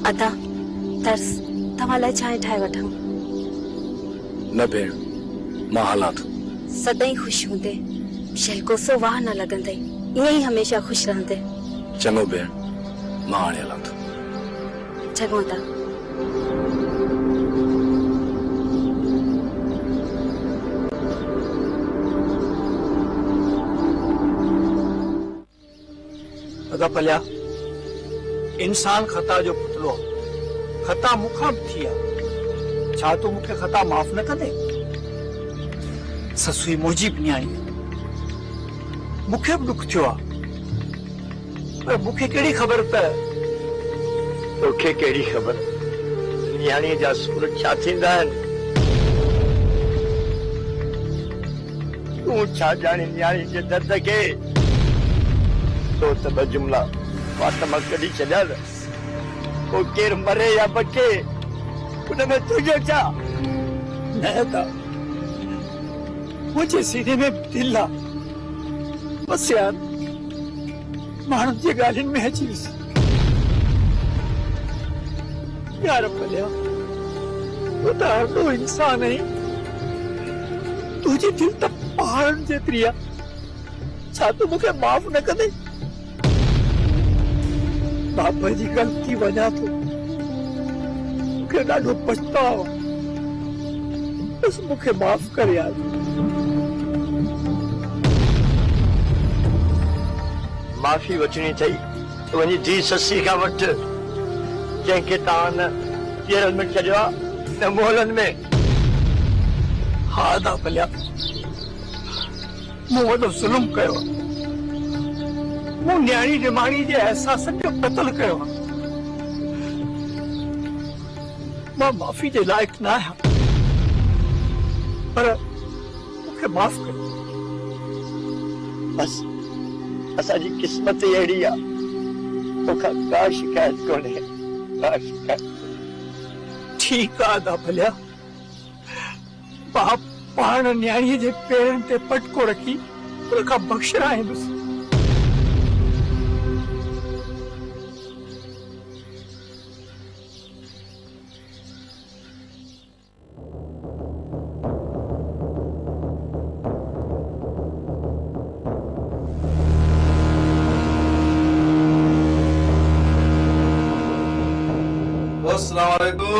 अदा दर्स तव्हां लाइ चांहि ठाहे वठां। न भेण, मां हलां थो। सदाईं ख़ुशि हूंदे शल कोसो वाह न लॻंदई, ईअं ई हमेशा ख़ुशि रहंदे। चङो भेण, मां हाणे हलां थो। चङो अदा। अदा पलिया, इंसान खता जो पुतलो, खता मुखां बि थी आहे। छा तूं मूंखे खता माफ़ न कंदे? ससुई मुंहिंजी बि न्याणी, मूंखे बि ॾुख थियो आहे, पर मूंखे कहिड़ी ख़बर त तोखे कहिड़ी ख़बर न्याणी जा सुर छा थींदा आहिनि? तूं छा ॼाणी न्याणी जे दर्द खे? तो त ॿ जुमला फातिमा कढी छॾिया न। को केरु मरे या बचे उनमें तुंहिंजो छा? न त मुंहिंजे सीने में दिलि आहे, बसि यार माण्हुनि जी ॻाल्हियुनि में अची वियुसि। यार पलिया, तूं त हरदो इंसान आहीं, तुंहिंजी दिलि त पहाड़नि जेतिरी आहे। छा तूं मूंखे माफ़ न कंदे? बाप जी ग़लती वञा थो, मूंखे ॾाढो पछताओ, बसि मूंखे माफ़ कर यार। माफ़ी वठणी अथई त वञी धी ससी खां वठ, जंहिंखे तव्हां न केरल में छॾियो आहे न मोहलनि में। हा दा पलिया, मूं वॾो ज़ुल्म कयो आहे, मूं न्याणी निमाणी जे एहसासनि जो क़त्ल कयो आहे। मां माफ़ी जे लाइक़ न आहियां, पर मूंखे माफ़ कयो। बस असांजी क़िस्मत ई अहिड़ी आहे, तोखां का शिकायत कोन्हे, का शिकायत। ठीकु आहे दा भलिया, बाप पाण न्याणीअ जे पेरनि ते पटको रखी उन खां बख़्शराईंदुसि।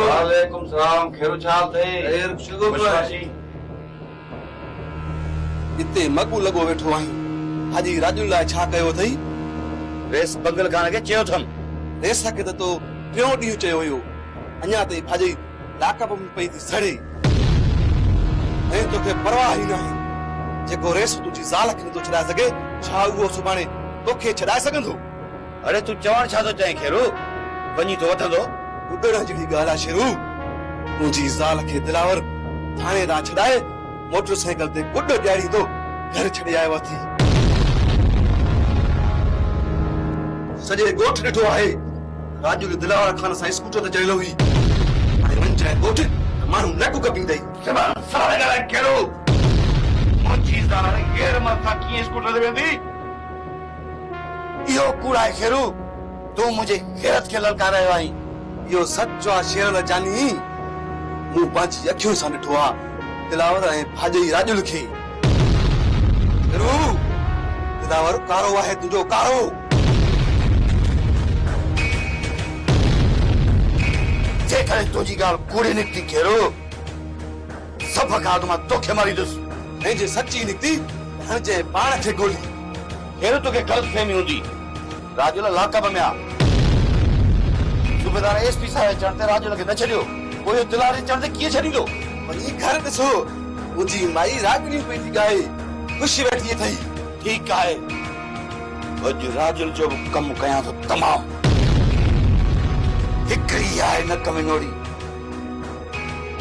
वालेकुम सलाम। खेरो छाल थे? खैर शुक्र। इते मगू लगो वेठो आहीं, हाजी राजू लाइ छा कयो अथई? रेस बंगल खान के चयो थम। रेस खे त तो टियों ॾींहुं चयो हुयो, अञा ताईं भाॼी लाकअप में पई थी सड़े, ऐं तोखे परवाह ई न आहे। जेको रेस तुंहिंजी ज़ाल खे नथो छॾाए सघे, छा उहो सुभाणे तोखे छॾाए सघंदो? अरे तू चवण छा थो चाहीं खेरो? वञी तो वठंदो? उॾण जहिड़ी ॻाल्हि आहे शेरू। मुंहिंजी ज़ाल खे दिलावर थाणे तां छॾाए मोटरसाइकिल ते गुॾ ॾियारींदो घर छॾे आयो अथई। सॼे ॻोठ ॾिठो आहे, राजू खे दिलावर खान सां स्कूटर ते चढ़ियो हुई। हाणे वञ चाहे ॻोठ त माण्हू नकु कपींदई। खेरो मुंहिंजी ज़ाल गैर मथां कीअं स्कूटर ते वेंदी? इहो कूड़ आहे शेरू, तूं मुंहिंजे गैरत खे ललकारायो आहीं। इहो सच आहे शेर जानी, मूं पंहिंजी अखियुनि सां ॾिठो आहे दिलावर ऐं भाॼई राजुल खे। दिलावर कारो आहे तुंहिंजो कारो। जेकॾहिं तुंहिंजी ॻाल्हि कूड़ी निकिती खेरो, सभ खां अॻु मां तोखे मारींदुसि। ऐं जे सची निकिती हाणे जे पाण खे गोली। खेरो तोखे ग़लतफ़हमी हूंदी, राजुल लाकअप में आहे। सूबेदार एसपी साहिब चढ़ते राजुल खे न छॾियो, पोइ दिलावर जे चढ़ते कीअं छॾींदो? वञी घर ॾिसो, मुंहिंजी माई रागड़ियूं पई थी ॻाए, ख़ुशी वेठी अथई। ठीकु आहे, अॼु राजुल जो बि कमु कयां थो तमामु। हिकिड़ी आहे नक में नोड़ी,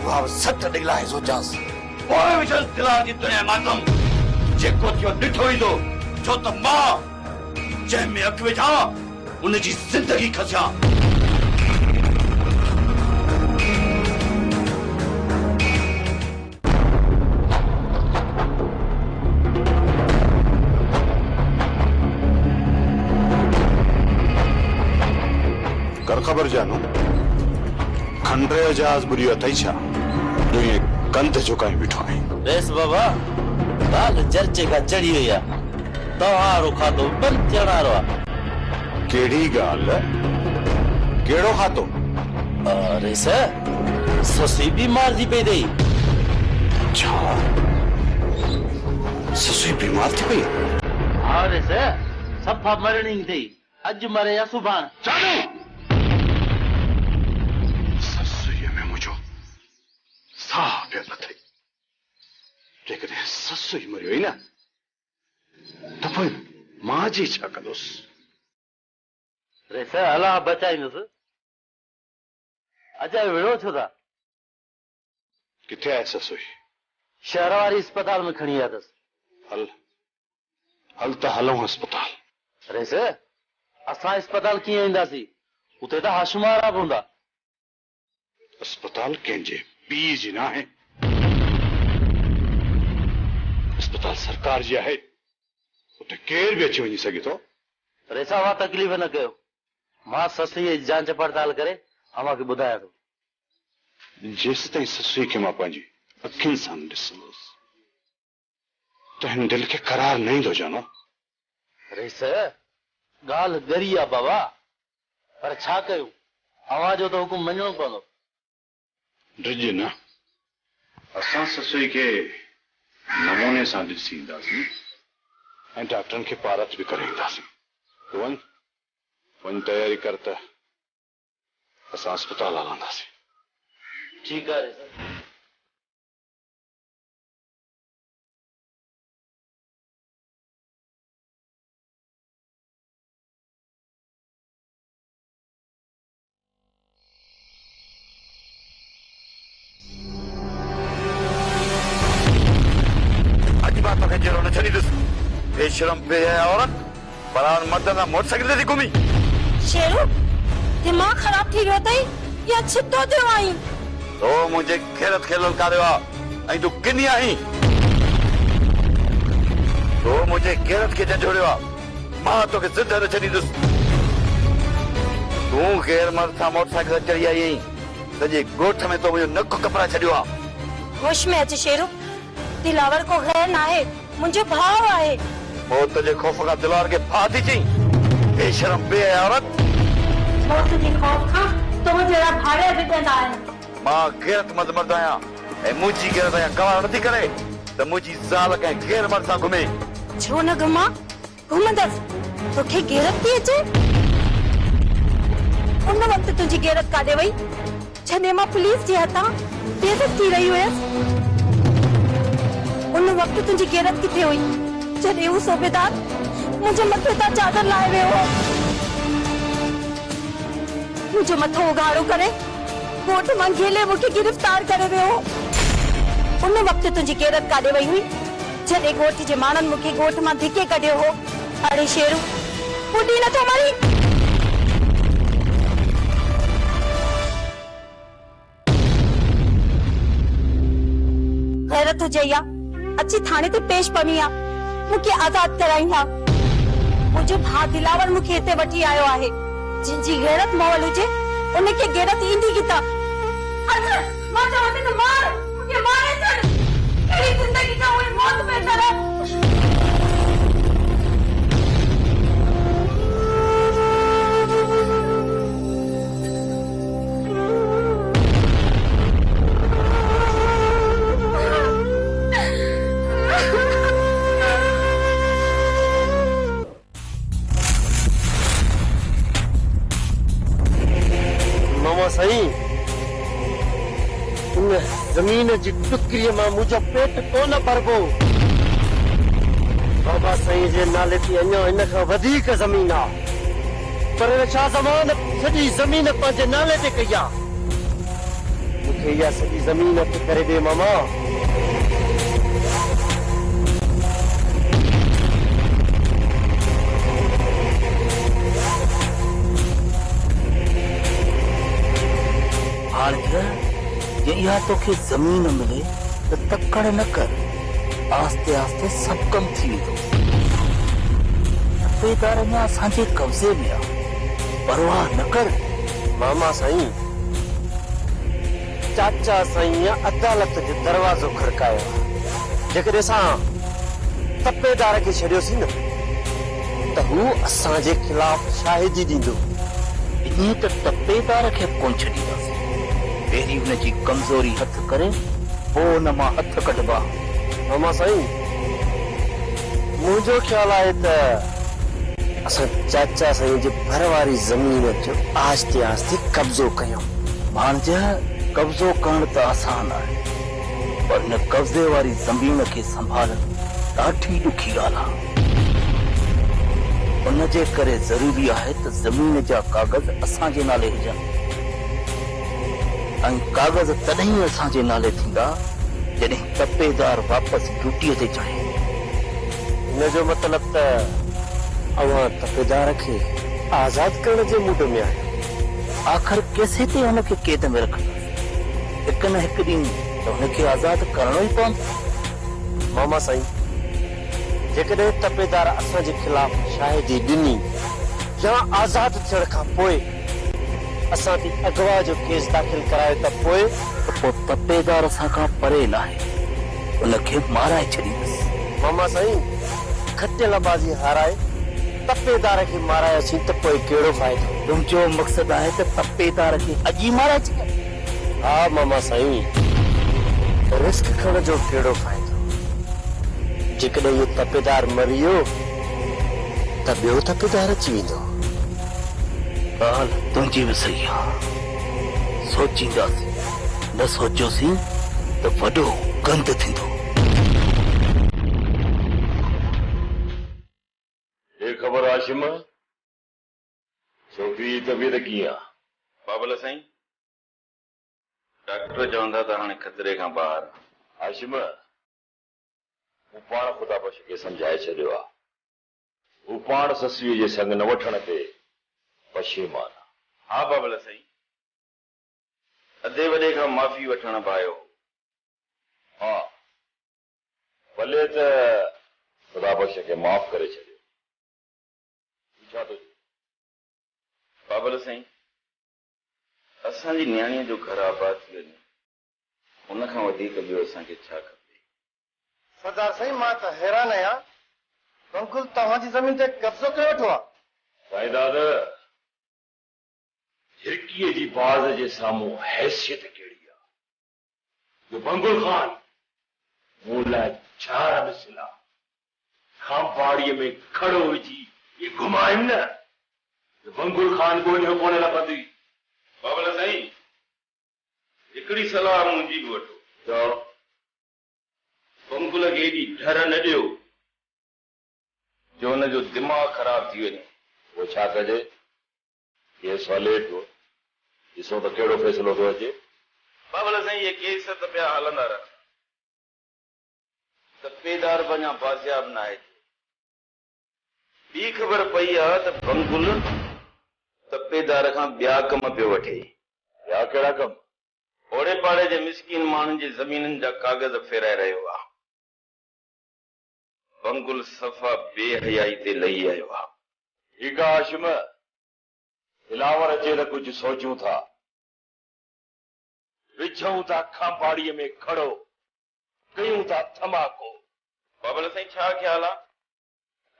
उहा सट ॾेई लाहे सोचांसि, पोइ विझंसि दिलावर जी दुनिया मातम। जेको थियो ॾिठो ईंदो, छो त मां जंहिंमें अखि विझां उनजी ज़िंदगी खसियां। कर खबर जानू। रहियो जहाज बुरी अथई छा जो ये कंध झुकाई बिठो है रेस बाबा बाल चर्चे का चढ़ी हुई है तवारो खातो बंद थियण वारो आहे केड़ी गाल केड़ो खातो अरे सर ससी बीमार थी पई थई अच्छा ससुई बीमार थी पई अरे सर सफ़ा मरणी थई अज मरे या सुभाण चालू ससुई में मुझो साह पे नथई जेकॾहिं ससुई मरियो ई न त पोइ मां जी छा कंदुसि रे सर अलाह बचाईंदुसि अजय विड़ो छो था किथे आहे ससुई शहर वारी अस्पताल में खणी आयसि हल हल त हलूं अस्पताल रे सर असां अस्पताल कीअं ईंदासीं उते त हाशुमारा बि हूंदा अस्पताल कंहिंजे पीउ जी न आहे अस्पताल सरकार जी आहे उते केर बि अची वञी सघे थो रेसा वाह तकलीफ़ न कयो मां ससुई जी जांच पड़ताल करे अव्हां खे ॿुधायां थो जेसि ताईं ससुई खे मां पंहिंजी अखियुनि सां ॾिसंदुसि त हिन दिलि खे करार न ईंदो जानो रेस ॻाल्हि ॻरी आहे बाबा पर छा कयूं अव्हां जो त हुकुम मञणो पवंदो ड्रिज न असां ससुई खे नमूने सां ॾिसी ईंदासीं ऐं डॉक्टरनि खे पारत बि करे ईंदासीं तूं वञ तयारी कर त असां अस्पताल हलंदासीं ठीकु आहे रेसा जरो न छॾींदुसि बेशरम बेहया औरत बरान मर्द सां मोटरसाइकिल ते थी घुमी शेरू दिमाग़ ख़राब थी वियो अथई या छितो थियो आहीं तो मुंहिंजे खेरत खे ललकारियो आहे ऐं तूं किनी आहीं तो मुंहिंजे खेरत खे झंझोड़ियो आहे मां तोखे ज़िद न छॾींदुसि तूं गैर मर्द सां मोटरसाइकिल ते चढ़ी आई आहीं सॼे ॻोठ में तो मुंहिंजो नक कपड़ा छॾियो आहे होश में अच शेरू दिलावर को गैर ना है मुझे भाव आहे मौत जे खौफ खां दिलावर खे फाह थी चई बेशरम बेहया औरत मौत जे खौफ खां तो जरा भाड़े विझंदा आहिनि मां गैरतमंद मर्द आहियां ऐं मुंहिंजी गैरत जा गवाह नथी करे त मुंहिंजी ज़ाल कंहिं गैर मर्द सां घुमे छो न घुमा घुमंदसि तोखे गैरत थी अचे उन वक्त तुझी गैरत काॾे वई जॾहिं मां पुलिस जे हथां बेइज्जत थी रही हुयसि उन वक्त तुझी गैरत किथे हुई जॾहिं हू सूबेदार मुझे मथे तां चादर लाए वियो हो मुझे मथो उघाड़ो करे कोर्ट मां घेले मूंखे गिरफ्तार करे वियो हो उन वक्त तुझी गैरत काॾे वई हुई जॾहिं ॻोठ जे माण्हुनि मूंखे ॻोठ मां धिके कढियो हो अरे शेरू ॿुधी नथो मरी गैरत हुजे या अच्छी थाने ते पेश पवी आ मुझे आजाद कराई हा मुझे भा दिलावर मुझे इते वठी आयो आहे जिनजी गैरत मोल हुजे उनके गैरत ईंदी किता अरे मां चवंदी त मार मुझे मारे छड़ कहिड़ी जिंदगी का हुई मौत पे करे सही इन जमीन जी टुकरी में मुझो पेट कोन भरबो बाबा सही जे नाले थी अञा इन खां वधीक ज़मीन आ पर छा ज़मान सॼी ज़मीन पंहिंजे नाले ते कई आहे मूंखे इहा सॼी ज़मीन ते करे ॾे मामा ये यहाँ तो के जमीन मिले तो तकड़ न कर आस्ते आस्ते सब कम थी वेंदो बेदार अञा असांजे कब्ज़े में आहे परवाह न कर मामा साईं चाचा साईं अदालत जो दरवाजो खड़कायो जेकॾहिं असां तपेदार खे छॾियोसीं न त हू असांजे खिलाफ शाहिदी ॾींदो। ईअं त तपेदार खे कोन छॾींदासीं, पहिरीं हुनजी कमज़ोरी हथ करे पोइ हुन मां हथ कढबा। मामा साईं मुंहिंजो ख्याल आहे त असां चाचा साईं जे भर वारी ज़मीन जो आस्ते आस्ते कब्ज़ो कयूं। भांजा कब्ज़ो करण त आसान आहे, पर हिन कब्ज़े वारी ज़मीन खे संभालण ॾाढी ॾुखी ॻाल्हि आहे। उनजे करे ज़रूरी आहे त ज़मीन जा कागज़ असांजे नाले हुजनि, ऐं कागज़ तॾहिं असांजे नाले थींदा जॾहिं तपेदार वापसि ड्यूटीअ ते चढ़े। हिनजो मतिलब त अवां तपेदार खे आज़ाद करण जे मूड में आहे। आख़िर कैसे ते हुनखे क़ैद में रखंदासीं, हिकु न हिकु ॾींहुं त हुनखे आज़ाद करणो ई पवंदो। मामा साईं जेकॾहिं तपेदार असांजे खिलाफ शाहिदी ॾिनी या आज़ाद थियण खां पोइ असां ते अगवा जो केस दाख़िल करायो त पोइ तपेदार असां खां परे न आहे, हुनखे माराए छॾींदुसि। मामा साईं खटियल बाज़ी हाराए तपेदार खे मारायोसीं त पोइ कहिड़ो फ़ाइदो? तुंहिंजो मक़सदु आहे त तपेदार खे अॼु ई माराए छॾे? हा मामा साईं रिस्क खणण जो कहिड़ो फ़ाइदो? जेकॾहिं इहो तपेदार मरी वियो त ॿियो तपेदार अची वेंदो। ॻाल्हि तुंहिंजी बि सही आहे, सोचींदासीं, न सोचियोसीं त वॾो गंद थींदो। ये खबर आशिम छोकरी जी तबीयत कीअं आहे? बाबल साईं डॉक्टर चवंदा त हाणे खतरे खां ॿाहिरि। आशिम हू पाण ख़ुदा बख्श खे सम्झाए छॾियो आहे, हू पाण ससुअ जे संग न वठण ते पशेमान आहे। हा बाबल साईं, अधे वॾे खां माफ़ी वठण बि आयो। हा भले त ख़ुदा बख्श खे माफ़ करे छॾियो। छा थो चए? बाबल साईं असांजी न्याणीअ जो घर आबाद थी वञे, हुन खां वधीक ॿियो असांखे छा खपे? सरदार साईं मां त हैरान आहियां, बिल्कुलु तव्हांजी ज़मीन ते कब्ज़ो करे वेठो आहे। साईं दादा झिरकीअ जी बाज़ जे साम्हूं हैसियत कहिड़ी आहे? जो बंगुल ख़ान मूं लाइ चार मिसिला खांपाड़ीअ में खड़ो विझी ये घुमाइम न बंगुल खान को इन कोन लॻंदी। बाबल साईं हिकिड़ी सलाह मुंहिंजी बि वठो। चओ। बंगुल खे एॾी डर न ॾियो जो हुनजो दिमाग़ ख़राब थी वञे। वो छा कजे? केस हले थो, ॾिसो त कहिड़ो फ़ैसिलो थो अचे। बाबल साईं ये केस त पिया हलंदा रहनि, तपेदार बि अञा बाज़ियाब न आहे। ॿी ख़बर पई आहे त बंगुल तपेदार खां ॿिया कम पियो वठे। ॿिया कहिड़ा कम? ओड़े पाड़े जे मिसकीन माण्हुनि जी ज़मीननि जा कागज़ फेराए रहियो आहे। बंगुल सफ़ा बेहयाई ते लही आयो आहे। ठीकु आहे हाशिम, दिलावर अचे त कुझु सोचूं था। विझूं था खांपाड़ीअ में खड़ो, कयूं था धमाको। बाबल साईं छा ख़्याल आहे?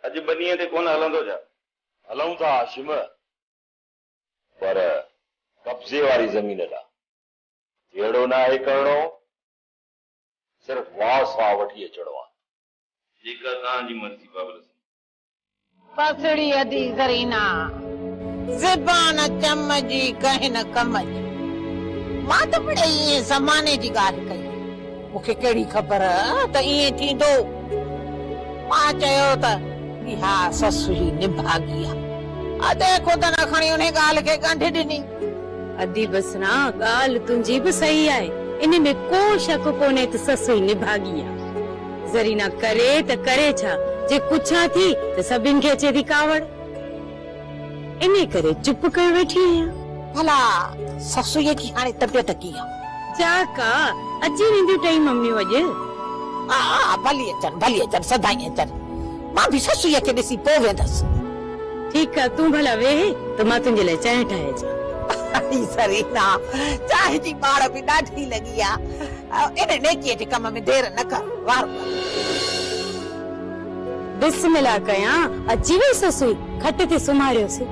अॼु ॿनीअ ते कोन हलंदो छा? हलूं था हाशिम, पर कब्ज़े वारी ज़मीन लाइ जहिड़ो न आहे करणो, सिर्फ़ वाह साह वठी अचणो आहे। जेका तव्हांजी मर्ज़ी बाबल साईं। पसड़ी अदी ज़रीना ज़बान चम जी कहे न कम जी। मां त बड़े इएं ज़माने जी ॻाल्हि कई, मूंखे कहिड़ी ख़बर त इएं थींदो। मां चयो त इहा ससु ही निभागी आहे, अदे खुद न खणी उन ॻाल्हि खे गंढ ॾिनी। अदी बसना ॻाल्हि तुंहिंजी बि सही आहे, इन में को शक कोन्हे त ससु ई निभागी आहे। ज़रीना करे त करे छा, जे पुछां थी त सभिनि खे अचे थी कावड़, इन करे चुप करे वेठी आहियां। भला ससुअ जी हाणे तबियत कीअं? चाका अची वेंदियूं टई मम्मियूं अॼु। हा भली अचनि सदाई अचनि, मां बि ससुअ खे ॾिसी पोइ वेंदसि। ठीकु आहे, तूं भला वेह त मां तुंहिंजे लाइ चांहि ठाहे अचां। अरे सरीना चाहे जी बाड़ भी ॾाढी लगी आ इन नेकीअ जे कम में देर न कर वार बिस्मिल्लाह कया अची वई ससुई खट ते सुमारियोसी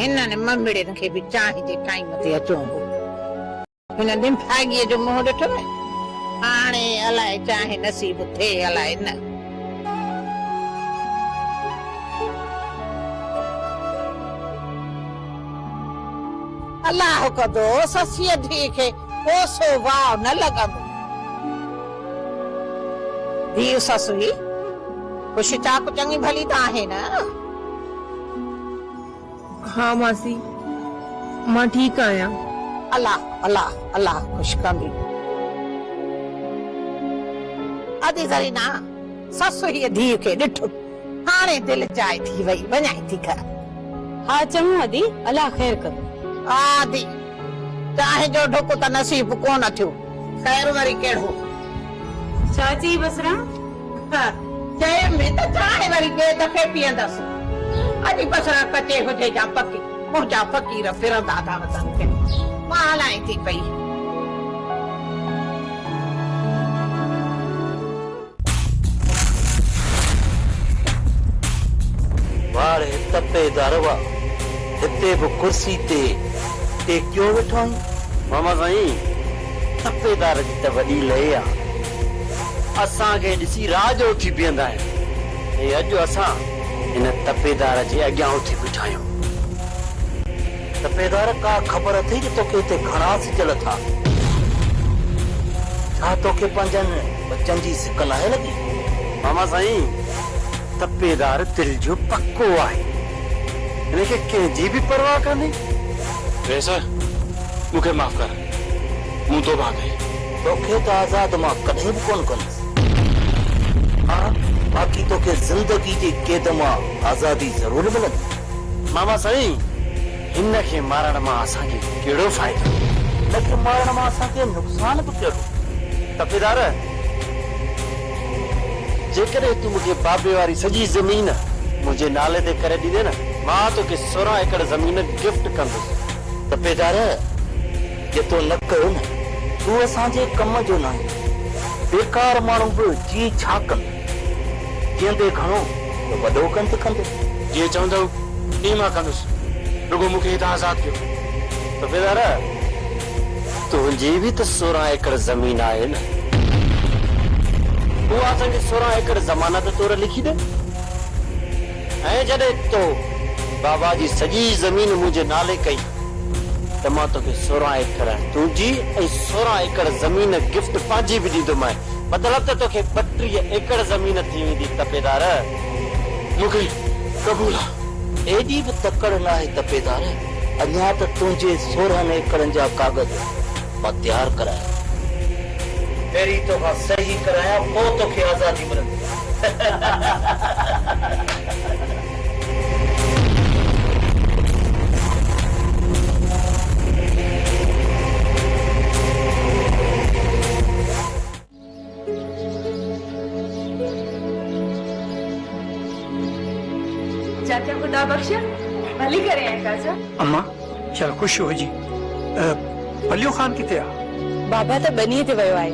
हिनने मम्मीड़े खे भी चाहे जे टाइम ते अचो हिन दिन भागीअ जो मुंहुं ॾिठो न हाणे अलाए चाहे नसीब थे अलाए न अल्लाह कदो ससीअ धी खे कोसो वाव न लॻंदो धीउ ससुई ख़ुशि चाक चङी भली त आहे न हाँ मासी मां ठीक आया अल्लाह अल्लाह अल्लाह खुश कंदी अदी जरीना ससु ही धीउ खे ॾिठो हाणे दिल चाहे थी वई वञाई थी घर हाँ चङो अदी अल्लाह खैर कर आदि चाहे जो ढुक त नसीब कोन थियो खैर वरी केड़ो चाची बसरा चए में त चाहे वरी ॿिए दफ़े पीअंदसि अॼु बसरा कचे हुजे जा पकी मुंहिंजा फ़क़ीर फिरंदा था वतन खे मां हलाए थी पई वारे तपे दरवा हिते भी कुर्सी ते क्यों वेठो आहीं मामा साईं तपेदार जी त वॾी लय आहे असांखे ॾिसी राज उथी बीहंदा आहिनि ऐं अॼु असां इन तपेदार जे अॻियां उथी बीठा आहियूं तपेदार का ख़बर अथई कि तोखे हिते घणा सिजल था छा तोखे पंहिंजनि बच्चनि जी सिक नाहे लॻी मामा साईं तपेदार दिल जो पक्को आहे हिनखे कंहिंजी बि परवाह कान्हे वैसा मूंखे माफ़ कर मूं तोबा कई तोखे त आज़ाद मां कॾहिं बि कोन कंदुसि हाँ बाक़ी तोखे ज़िंदगी जी कैद मां आज़ादी ज़रूर मिलंदी मामा साईं हिनखे मारण मां असांखे कहिड़ो फ़ाइदो हिनखे मारण मां असांखे नुक़सान बि कहिड़ो तपेदार जेकॾहिं तूं मूंखे बाबे वारी सॼी ज़मीन मुंहिंजे नाले ते करे ॾींदे न मां तोखे 16 एकड़ ज़मीन गिफ्ट कंदुसि तपेदार जे तो न कयो न तूं असांजे कम जो न आहीं बेकार माण्हू बि जी छा कंदो जीअंदे घणो त वॾो कंद कंदो जीअं चवंदव ईअं मां कंदुसि रुगो मूंखे हितां आज़ाद कयो तपेदार तुंहिंजी बि त 16 एकड़ ज़मीन आहे न तूं असांखे 16 एकड़ ज़मानत तौर लिखी ॾे ऐं जॾहिं तो बाबा जी सॼी ज़मीन मुंहिंजे नाले कई त मां तोखे 16 एकड़ तुंहिंजी ऐं 16 एकड़ ज़मीन गिफ्ट पंहिंजी बि ॾींदोमांइ मतिलब त तोखे 32 एकड़ ज़मीन थी वेंदी तपेदार मूंखे क़बूल आहे एॾी बि तकड़ न आहे तपेदार अञा त तुंहिंजे 16 एकड़नि जा कागज़ मां तयारु कराया पहिरीं तोखां सही कराया पोइ तोखे आज़ादी मिलंदी चाचा खुदा बख्शा भली करे हैं चाचा अम्मा चल खुश हो जी पलियो खान किथे आ बाबा त बनीअ ते वियो आहे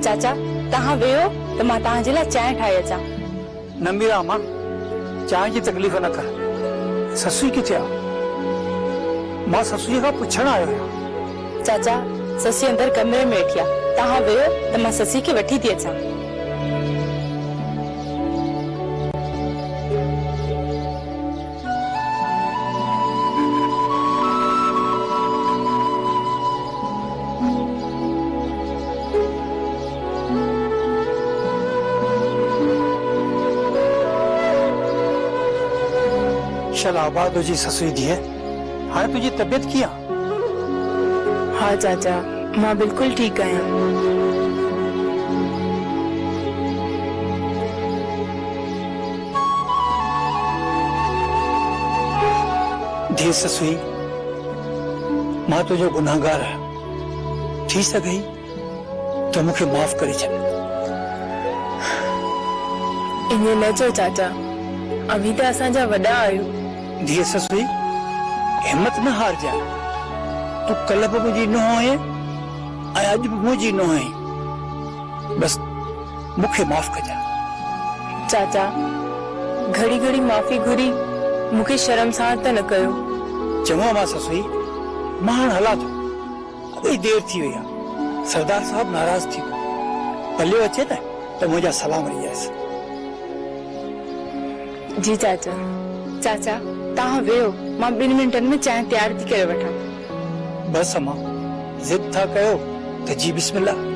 चाचा तव्हां वेहो त मां तव्हांजे लाइ चांहि ठाहे अचां न मीरा अम्मा चांहि जी तकलीफ़ न कर ससुई किथे आ मां ससुई खां पुछण आयो आहियां चाचा ससी अंदर कमरे में वेठी आहे तव्हां वेहो त मां ससी खे वठी थी अचां शलाबाद हुजी ससुई धीअ हाणे तुंहिंजी तबियत कीअं आहे हाँ चाचा मां बिल्कुल ठीक आहियां धीअ ससुई मां तुंहिंजो गुनाहगार आहियां थी सघई त मूंखे माफ़ करे छॾ ईअं न चओ चाचा, अभी त असांजा वॾा आहियो। धीअ ससुई हिम्मत न हारजा। तू कल भी मुझी नो है, अज भी मुझी नो है। बस मुखे माफ कजा। चाचा घड़ी घड़ी माफ़ी घुरी मूंखे शर्मसार त न कयो। चङो मां ससुई, मां हाणे हला थो। अभी देर थी वई आहे। सरदार साहब नाराज थी वियो। पल्लियो अचे न त मुंहिंजा सलाम ॾिजांइसि। जी चाचा। चाचा तव्हां वेहो, मां 2 मिंटनि में चांहि तैयार थी करे वठां। बस अम्मा, जिद था कयो त जी बिस्मिल्लाह।